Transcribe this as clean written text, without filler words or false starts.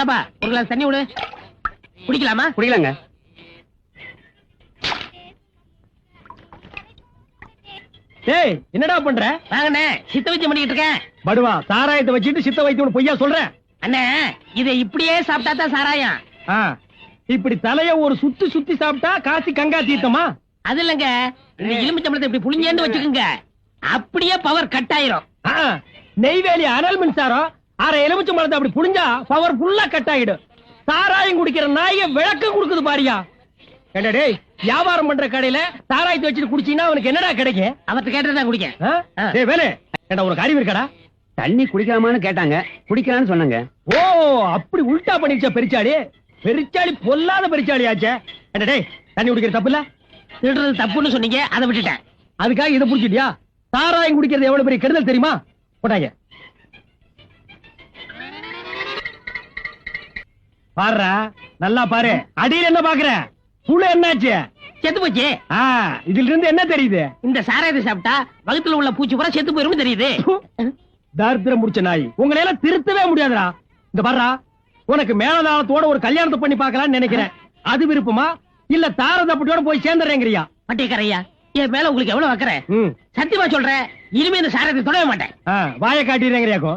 ஒரு கிளாஸ் தண்ணி விடு. குடிக்கலாமா? குடிக்கலாங்க. ஏய், என்னடா பண்ற? வாங்கண்ணே, சித்த வைத்தியம் பண்ணிட்டு இருக்கேன். படுவா, சாராயத்தை வச்சுட்டு சித்த வைத்தியம் பொய்யா சொல்றேன். அண்ணே, இதை இப்படியே சாப்பிட்டா தான் சாராயம். இப்படி தலைய ஒரு சுத்தி சுத்தி சாப்பிட்டா காசி கங்கா தீர்த்தமா? அது இல்லங்க, இந்த எலுமிச்சம்பழத்தை இப்படி புளிஞ்சேன்னு வச்சுக்கோங்க, அப்படியே பவர் கட் ஆயிரும். நெய்வேலி அனல் மின்சாரம் அரை எலுமிச்சம்பழத்தை அப்படி புளிஞ்சா பவர் ஃபுல்லா கட் ஆயிடும். சாராயம் குடிக்கிற நாய விளக்கம் கொடுக்குது பாரியா. என்னடா டேய், வியாபாரம் பண்ற கடையில சாராயத்தை வச்சுட்டு குடிச்சீங்கன்னா அவனுக்கு என்னடா கிடைக்கும்? அவர்கிட்ட கேட்டதான் குடிக்க. டேய் வேலு, ஏண்டா உனக்கு அறிவு இருக்கடா? தண்ணி குடிக்கலாமான்னு கேட்டாங்க, குடிக்கலான்னு சொன்னாங்க. ஓ, அப்படி உல்டா பண்ணிடுச்சா பெரிச்சாளி? பெரிச்சாளி பொல்லாத பெரிச்சாளி ஆச்சே. என்ன டேய், தண்ணி குடிக்கிற தப்பு இல்ல? திருடுறது தப்புன்னு சொன்னீங்க, அதை விட்டுட்டேன். அதுக்காக இதை புடிச்சிட்டியா? சாராயம் குடிக்கிறது எவ்வளவு பெரிய கெடுதல் தெரியுமா? போட்டாங்க பாருடா, நல்லா பாரு. அடியில் என்ன பாக்குற? புழு என்னாச்சு? செத்து போச்சு. இதுல இருந்து என்ன தெரியுது? இந்த சாராயத்தை சாப்பிட்டா வகுத்துல உள்ள பூச்சி பூரா செத்து போயிரும் தெரியுது. தாரித்திரம் முடிச்ச நாய், உங்களை எல்லாம் திருத்தவே முடியாதுடா. இந்த பாருடா, உனக்கு மேலதாளத்தோட ஒரு கல்யாணத்தை பண்ணி பார்க்கலாம்னு நினைக்கிறேன். அது விருப்பமா இல்ல தாரதப்பட்டியோட போய் சேர்ந்துறேங்கறியா? பட்டியக்காரையா, என் மேல உங்களுக்கு எவ்வளவு வைக்கிறேன்? சத்தியமா சொல்றேன், இனிமே இந்த சாராயத்தை தொடவே மாட்டேன். வாயை காட்டிடுறேங்கறியாக்கும்.